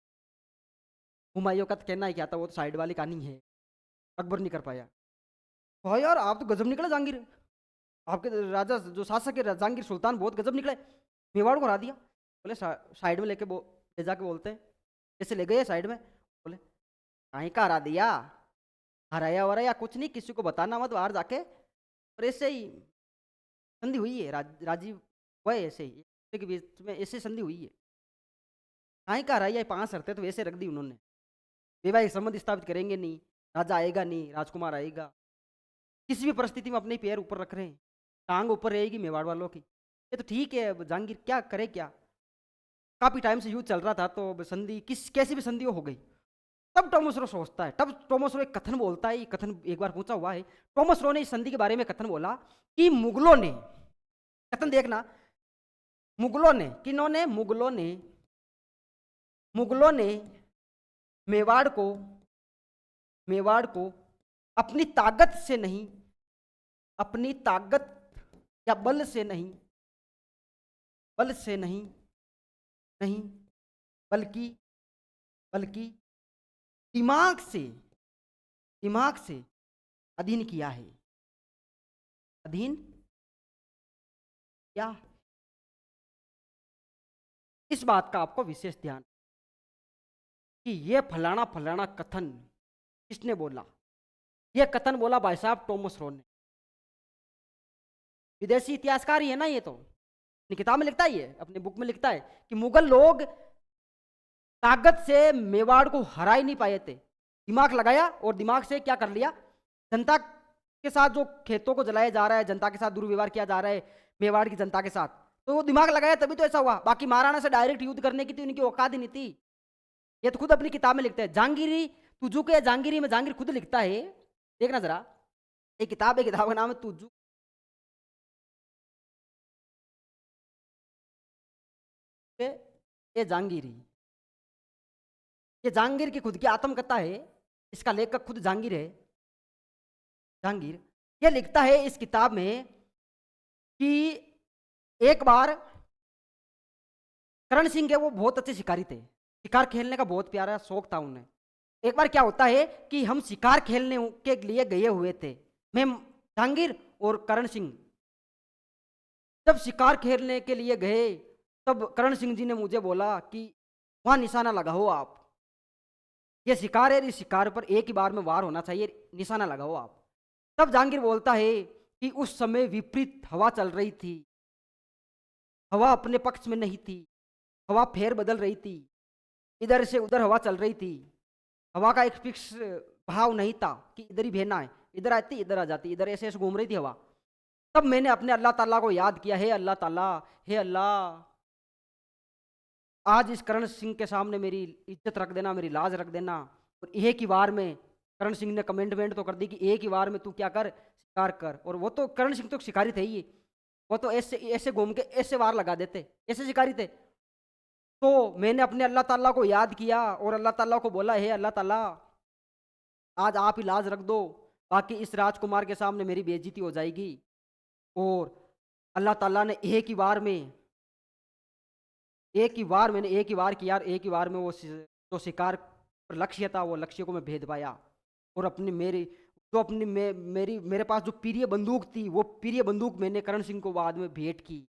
हुमायूं का तो कहना ही क्या था, वो तो साइड वाली कहानी है, अकबर नहीं कर पाया। हाँ यार आप तो गजब निकले जहांगीर, आपके राजा जो शासक है जहांगीर सुल्तान बहुत गजब निकले, मेवाड़ को हरा दिया। बोले साइड में ले जाके बोलते हैं, जैसे ले गए साइड में, बोले कहीं का हरा दिया, हराया वराया कुछ नहीं, किसी को बताना मत बाहर जाके, और ऐसे ही संधि हुई है, राजीव हुआ है ऐसे ही, दूसरे के बीच में ऐसे संधि हुई है। हाँ कह रहा है, 5 शर्तें तो वैसे रख दी उन्होंने। वैवाहिक संबंध स्थापित करेंगे नहीं, राजा आएगा नहीं, राजकुमार आएगा, किसी भी परिस्थिति में अपने पैर ऊपर रख रहे हैं, टांग ऊपर रहेगी मेवाड़ वालों की। ये तो ठीक है, अब जहांगीर क्या करे क्या। काफी टाइम से युद्ध चल रहा था, तो संधि कैसी भी संधि हो गई। तब टॉमस रो सोचता है, तब टॉमस रो एक कथन बोलता है, ये कथन एक बार पूछा हुआ है। टॉमस रो ने इस संधि के बारे में कथन बोला कि मुगलों ने, कथन देखना, मुगलों ने, किन्होंने, मुगलों ने मेवाड़ को, मेवाड़ को अपनी ताकत से नहीं, अपनी ताकत या बल से नहीं, बल से नहीं, नहीं, बल्कि बल्कि दिमाग से, दिमाग से अधीन किया है, अधीन क्या। इस बात का आपको विशेष ध्यान कि ये फलाना फलाना कथन किसने बोला। ये कथन बोला भाई साहब टॉमस रो ने। विदेशी इतिहासकार ही है ना ये, तो अपनी किताब में लिखता ही है, अपने बुक में लिखता है कि मुगल लोग ताकत से मेवाड़ को हरा ही नहीं पाए थे, दिमाग लगाया और दिमाग से क्या कर लिया, जनता के साथ जो खेतों को जलाया जा रहा है, जनता के साथ दुर्व्यवहार किया जा रहा है मेवाड़ की जनता के साथ, तो वो दिमाग लगाया तभी तो ऐसा हुआ। बाकी महाराणा से डायरेक्ट युद्ध करने की तो उनकी औकात ही नहीं थी। ये तो खुद अपनी किताब में लिखते हैं। जहांगीरी तुजुक या जहांगीरी में जहांगीर खुद लिखता है, देखना जरा, एक किताब है, किताब का नाम है तुजुक, ये जहांगीरी, ये जहांगीर की खुद की आत्मकथा है। इसका लेखक खुद जहांगीर है। जहांगीर ये लिखता है इस किताब में कि एक बार करण सिंह के, वो बहुत अच्छे शिकारी थे, शिकार खेलने का बहुत प्यारा शौक था उन्हें। एक बार क्या होता है कि हम शिकार खेलने के लिए गए हुए थे, मैं, जहांगीर और करण सिंह। जब शिकार खेलने के लिए गए तब करण सिंह जी ने मुझे बोला कि वहां निशाना लगाओ आप, ये शिकार है, इस शिकार पर एक ही बार में वार होना चाहिए, निशाना लगाओ आप। तब जहांगीर बोलता है कि उस समय विपरीत हवा चल रही थी, हवा अपने पक्ष में नहीं थी, हवा फेर बदल रही थी, इधर से उधर हवा चल रही थी, हवा का एक फिक्स भाव नहीं था कि इधर ही बहना है, इधर आती इधर आ जाती, इधर ऐसे ऐसे घूम रही थी हवा। तब मैंने अपने अल्लाह ताला को याद किया, हे अल्लाह ताला, हे अल्लाह, आज इस करण सिंह के सामने मेरी इज्जत रख देना, मेरी लाज रख देना। और एक ही बार में करण सिंह ने कमेंटमेंट तो कर दी कि एक ही बार में तू क्या कर, शिकार कर। और वो तो करण सिंह तो शिकारी थे ही, वो तो ऐसे ऐसे घूम के ऐसे वार लगा देते, ऐसे शिकारी थे। तो मैंने अपने अल्लाह ताला को याद किया और अल्लाह ताला को बोला, हे अल्लाह ताला, आज आप ही लाज रख दो, बाकी इस राजकुमार के सामने मेरी बेइज्जती हो जाएगी। और अल्लाह ताला ने एक ही बार में, एक ही बार मैंने एक ही बार किया, एक ही बार में वो जो शिकार पर लक्ष्य था वो लक्ष्य को मैं भेद पाया। और अपनी मेरी जो अपनी मेरी मेरे पास जो प्रिय बंदूक थी, वो प्रिय बंदूक मैंने करण सिंह को बाद में भेंट की।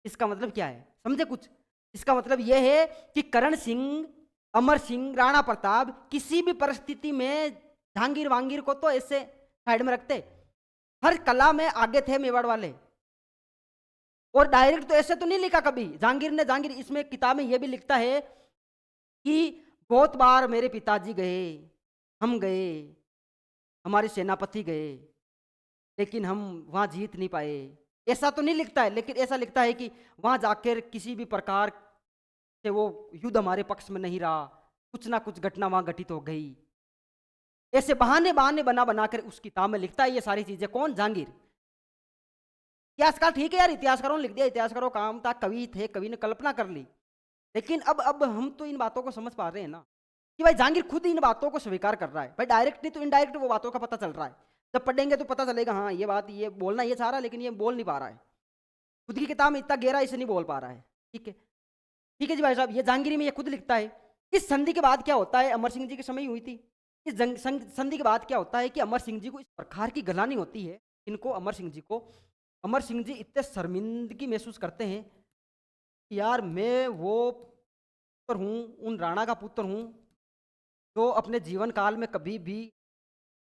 इसका मतलब क्या है, समझे कुछ? इसका मतलब यह है कि करण सिंह, अमर सिंह, राणा प्रताप किसी भी परिस्थिति में जहांगीर वांगीर को तो ऐसे साइड में रखते, हर कला में आगे थे मेवाड़ वाले। और डायरेक्ट तो ऐसे तो नहीं लिखा कभी जहांगीर ने, जहांगीर इसमें किताब में यह भी लिखता है कि बहुत बार मेरे पिताजी गए, हम गए, हमारे सेनापति गए, लेकिन हम वहां जीत नहीं पाए। ऐसा तो नहीं लिखता है, लेकिन ऐसा लिखता है कि वहां जाकर किसी भी प्रकार से वो युद्ध हमारे पक्ष में नहीं रहा, कुछ ना कुछ घटना वहां घटित हो गई। ऐसे बहाने बहाने बना बनाकर उस किताब में लिखता है ये सारी चीजें। कौन? जहांगीर। इतिहासकार ठीक है यार, इतिहासकारों ने लिख दिया, इतिहासकारों का काम था, कवि थे, कवि ने कल्पना कर ली। लेकिन अब हम तो इन बातों को समझ पा रहे हैं ना कि भाई जहांगीर खुद इन बातों को स्वीकार कर रहा है, भाई डायरेक्ट नहीं तो इनडायरेक्ट वो बातों का पता चल रहा है। जब पढ़ेंगे तो पता चलेगा, हाँ ये बात, ये बोलना ये चाह रहा है लेकिन ये बोल नहीं पा रहा है, खुद की किताब में इतना गहरा इसे नहीं बोल पा रहा है। ठीक है, ठीक है जी भाई साहब, ये जहांगीरी में ये खुद लिखता है। इस संधि के बाद क्या होता है, अमर सिंह जी के समय हुई थी। इस संधि के बाद क्या होता है कि अमर सिंह जी को इस प्रकार की गलानी होती है, इनको अमर सिंह जी को, अमर सिंह जी इतने शर्मिंदगी महसूस करते हैं कि यार मैं वो पुत्र हूँ, उन राणा का पुत्र हूँ जो अपने जीवन काल में कभी भी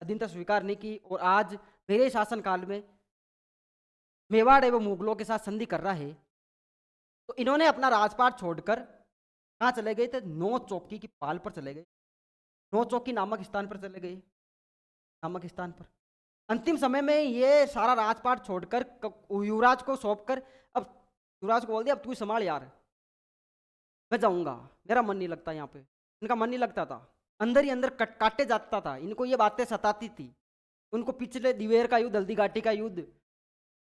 अधीनता स्वीकार नहीं की, और आज मेरे शासन काल में मेवाड़ एवं मुगलों के साथ संधि कर रहा है। तो इन्होंने अपना राजपाट छोड़कर कहाँ चले गए थे? नौ चौकी की पाल पर चले गए। नौ चौकी नामक स्थान पर चले गए, नामक स्थान पर। अंतिम समय में ये सारा राजपाट छोड़कर युवराज को सौंपकर, अब युवराज को बोल दिया अब तू संभाल यार, मैं जाऊंगा, मेरा मन नहीं लगता यहाँ पे। इनका मन नहीं लगता था, अंदर ही अंदर काटे जाता था। इनको ये बातें सताती थी। उनको पिछले दिवेर का युद्ध, हल्दी घाटी का युद्ध,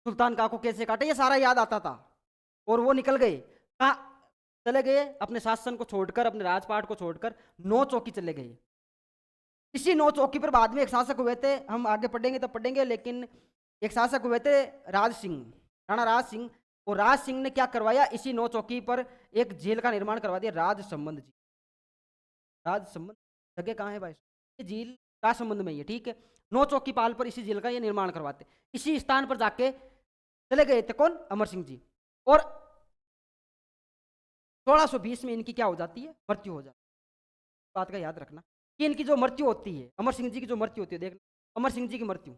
सुल्तान का को कैसे काटे, ये सारा याद आता था। और वो निकल गए कहाँ? चले गए अपने शासन को छोड़कर, अपने राजपाट को छोड़कर नौ चौकी चले गए। इसी नौ चौकी पर बाद में एक शासक हुए थे, हम आगे पढ़ेंगे तब पढ़ेंगे, लेकिन एक शासक हुए थे राज सिंह, राणा राज सिंह। और राज सिंह ने क्या करवाया? इसी नौ चौकी पर एक झील का निर्माण करवा दिया, राज संबंध जी। राज संबंध जगह कहाँ है भाई? ये झील राज संबंध में ही है, ठीक है। नौ चौकी पाल पर इसी झील का ये निर्माण करवाते। इसी स्थान पर जाके चले गए थे कौन? अमर सिंह जी। और 1620 में इनकी क्या हो जाती है? मृत्यु हो जाती है। बात का याद रखना कि इनकी जो मृत्यु होती है, अमर सिंह जी की जो मृत्यु होती है, देखना अमर सिंह जी की मृत्यु,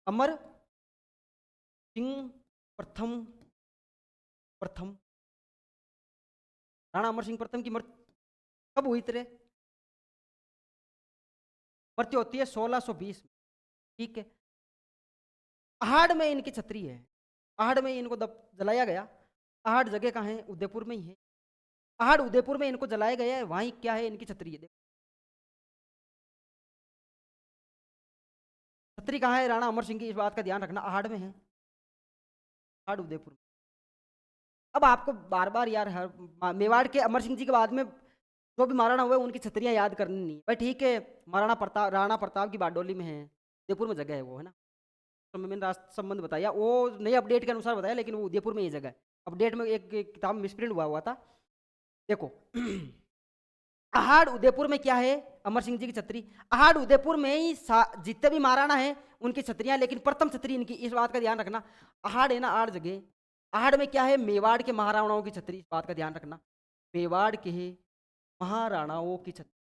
अमर सिंह प्रथम, प्रथम राणा अमर सिंह प्रथम की मृत्यु कब हुई तेरे? मृत्यु होती है 1620 में, ठीक है। आहड़ में इनकी छतरी है, आहड़ में इनको जलाया गया। आहड़ जगह कहाँ है? उदयपुर में ही है। आहड़ उदयपुर में इनको जलाया गया है, वहीं क्या है? इनकी छतरी है। छतरी कहाँ है राणा अमर सिंह की? इस बात का ध्यान रखना, आहड़ में है, आहड़ उदयपुर। अब आपको बार बार यार मेवाड़ के अमर सिंह जी के बाद में जो भी महाराणा हुए उनकी छतरियां याद करनी नहीं भाई, ठीक है। महाराणा प्रताप, राणा प्रताप की बारडोली में है, उदयपुर में जगह है वो, है ना। तो मैंने राष्ट्र संबंध बताया, वो नई अपडेट के अनुसार बताया, लेकिन वो उदयपुर में ही जगह है। अपडेट में एक किताब मिसप्रिंट हुआ था, देखो। आहड़ उदयपुर में क्या है? अमर सिंह जी की छतरी। आहड़ उदयपुर में ही जितने भी महाराणा है उनकी छतरियां, लेकिन प्रथम छतरी इनकी, इस बात का ध्यान रखना। आहड़ है ना, आड़ जगह, आहड़ में क्या है? मेवाड़ के महाराणाओं की छतरी, इस बात का ध्यान रखना। मेवाड़ के महाराणाओं की छतरी,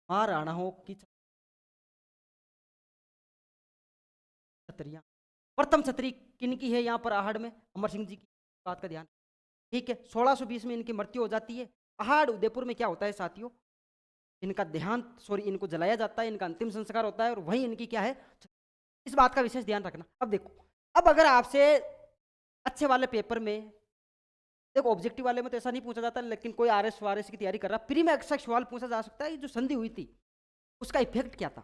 महाराणाओं की छतरियां। प्रथम छतरी किनकी है यहाँ पर? आहड़ में अमर सिंह जी की, बात का ध्यान, ठीक है। 1620 में इनकी मृत्यु हो जाती है। आहड़ उदयपुर में क्या होता है साथियों? इनका देहांत, सॉरी, इनको जलाया जाता है, इनका अंतिम संस्कार होता है, और वहीं इनकी क्या है? इस बात का विशेष ध्यान रखना। अब देखो, अब अगर आपसे अच्छे वाले पेपर में, देखो ऑब्जेक्टिव वाले में तो ऐसा नहीं पूछा जाता, लेकिन कोई आरएस वारएस की तैयारी कर रहा, प्री में अक्सर सवाल पूछा जा सकता है, जो संधि हुई थी उसका इफेक्ट क्या था,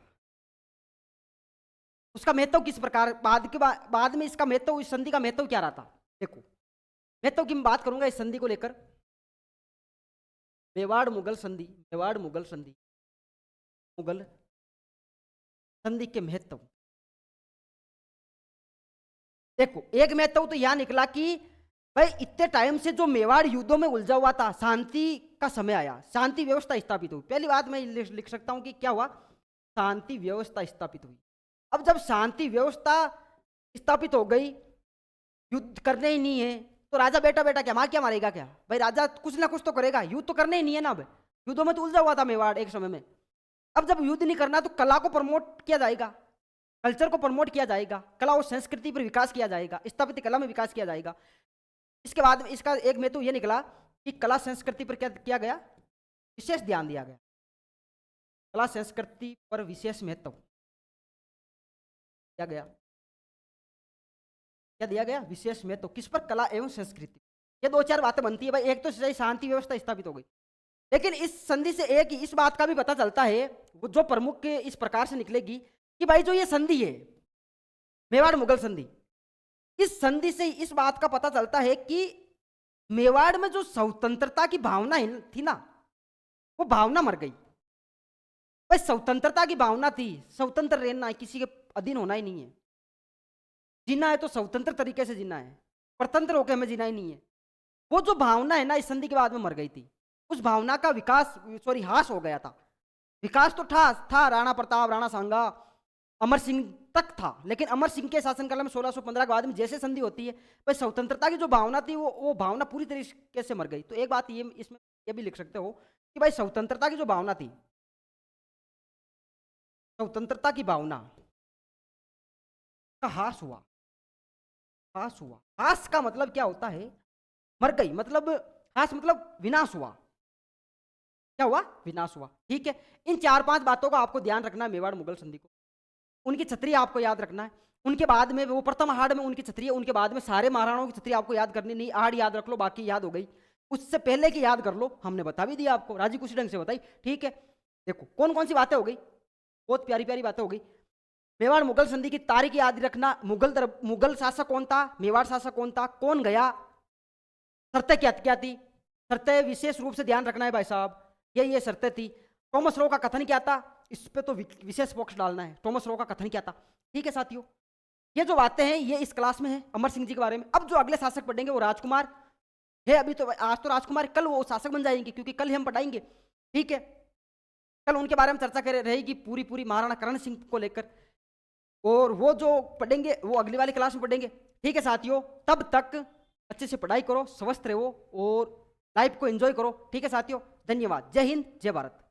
उसका महत्व किस प्रकार, बाद में इसका महत्व, इस संधि का महत्व क्या रहा था। देखो, महत्व की मैं बात करूंगा इस संधि को लेकर। मेवाड़ मुगल संधि, मेवाड़ मुगल संधि, मुगल संधि के महत्व। देखो, एक महत्व तो यह निकला कि भाई इतने टाइम से जो मेवाड़ युद्धों में उलझा हुआ था, शांति का समय आया, शांति व्यवस्था स्थापित हुई। पहली बात मैं लिख सकता हूं कि क्या हुआ? शांति व्यवस्था स्थापित हुई। अब जब शांति व्यवस्था स्थापित हो गई, युद्ध करने ही नहीं है, तो राजा बेटा बेटा क्या मारेगा क्या? भाई राजा कुछ ना कुछ तो करेगा, युद्ध तो करने ही नहीं है ना। अब युद्धों में तो उलझा हुआ था मेवाड़ एक समय में। अब जब युद्ध नहीं करना तो कला को प्रमोट किया जाएगा, कल्चर को प्रमोट किया जाएगा, कला और संस्कृति पर विकास किया जाएगा, स्थापत्य कला में विकास किया जाएगा। इसके बाद इसका एक महत्व यह निकला कि कला संस्कृति पर क्या किया गया? विशेष ध्यान दिया गया। कला संस्कृति पर विशेष महत्व दिया गया। क्या दिया गया? विशेष महत्व किस पर? कला एवं संस्कृति। ये दो चार बातें बनती है भाई। एक तो शांति व्यवस्था स्थापित हो गई, लेकिन इस संधि से एक इस बात का भी पता चलता है, वो जो प्रमुख इस प्रकार से निकलेगी कि भाई जो ये संधि है, मेवाड़ मुगल संधि, इस संधि से इस बात का पता चलता है कि मेवाड़ में जो स्वतंत्रता की भावना थी ना, वो भावना मर गई। भाई स्वतंत्रता की भावना थी, स्वतंत्र रहना है, किसी के अधीन होना ही नहीं है, जीना है तो स्वतंत्र तरीके से जीना है, स्वतंत्र होकर हमें जीना ही नहीं है। वो जो भावना है ना, इस संधि के बाद में मर गई थी। उस भावना का ह्रास हो गया था। विकास तो था राणा प्रताप, राणा सांगा, अमर सिंह तक था, लेकिन अमर सिंह के शासनकाल में 1615 के बाद में जैसे संधि होती है, भाई स्वतंत्रता की जो भावना थी वो भावना पूरी तरीके से मर गई। तो एक बात ये इसमें ये भी लिख सकते हो कि भाई स्वतंत्रता की जो भावना थी, स्वतंत्रता की भावना का ह्रास हुआ। हास हुआ, हास का मतलब क्या होता है? मर गई, मतलब हास मतलब विनाश हुआ। क्या हुआ? विनाश हुआ। ठीक है, इन 4-5 बातों का आपको ध्यान रखना है मेवाड़ मुगल संधि को। उनकी क्षत्रिय आपको याद रखना है। उनके बाद में वो प्रथम आहड़ में उनकी क्षत्रिय, उनके बाद में सारे महाराणाओं की क्षत्रिय आपको याद करनी नहीं, आहड़ याद रख लो, बाकी याद हो गई। उससे पहले की याद कर लो, हमने बता भी दिया आपको, राजी कुछ ढंग से बताई। ठीक है, देखो कौन कौन सी बातें हो गई, बहुत प्यारी प्यारी बातें हो गई। मेवाड़ मुगल संधि की तारीख याद रखना, मुगल शासक कौन था, मेवाड़ शासक कौन था, कौन गया, शर्तें क्या क्या थी, शर्तें विशेष रूप से ध्यान रखना है भाई साहब, ये शर्तें थी। टॉमस रो का कथन क्या था, इस पे तो विशेष फोकस डालना है, टॉमस रो का कथन क्या था। ठीक है साथियों, ये जो बातें हैं ये इस क्लास में है अमर सिंह जी के बारे में। अब जो अगले शासक पढ़ेंगे वो राजकुमार है, अभी तो आज तो राजकुमार, कल वो शासक बन जाएंगे क्योंकि कल ही हम पढ़ाएंगे। ठीक है, कल उनके बारे में चर्चा कर रहेगी पूरी पूरी महाराणा करण सिंह को लेकर, और वो जो पढ़ेंगे वो अगली वाली क्लास में पढ़ेंगे। ठीक है साथियों, तब तक अच्छे से पढ़ाई करो, स्वस्थ रहो और लाइफ को एंजॉय करो। ठीक है साथियों, धन्यवाद, जय हिंद, जय भारत।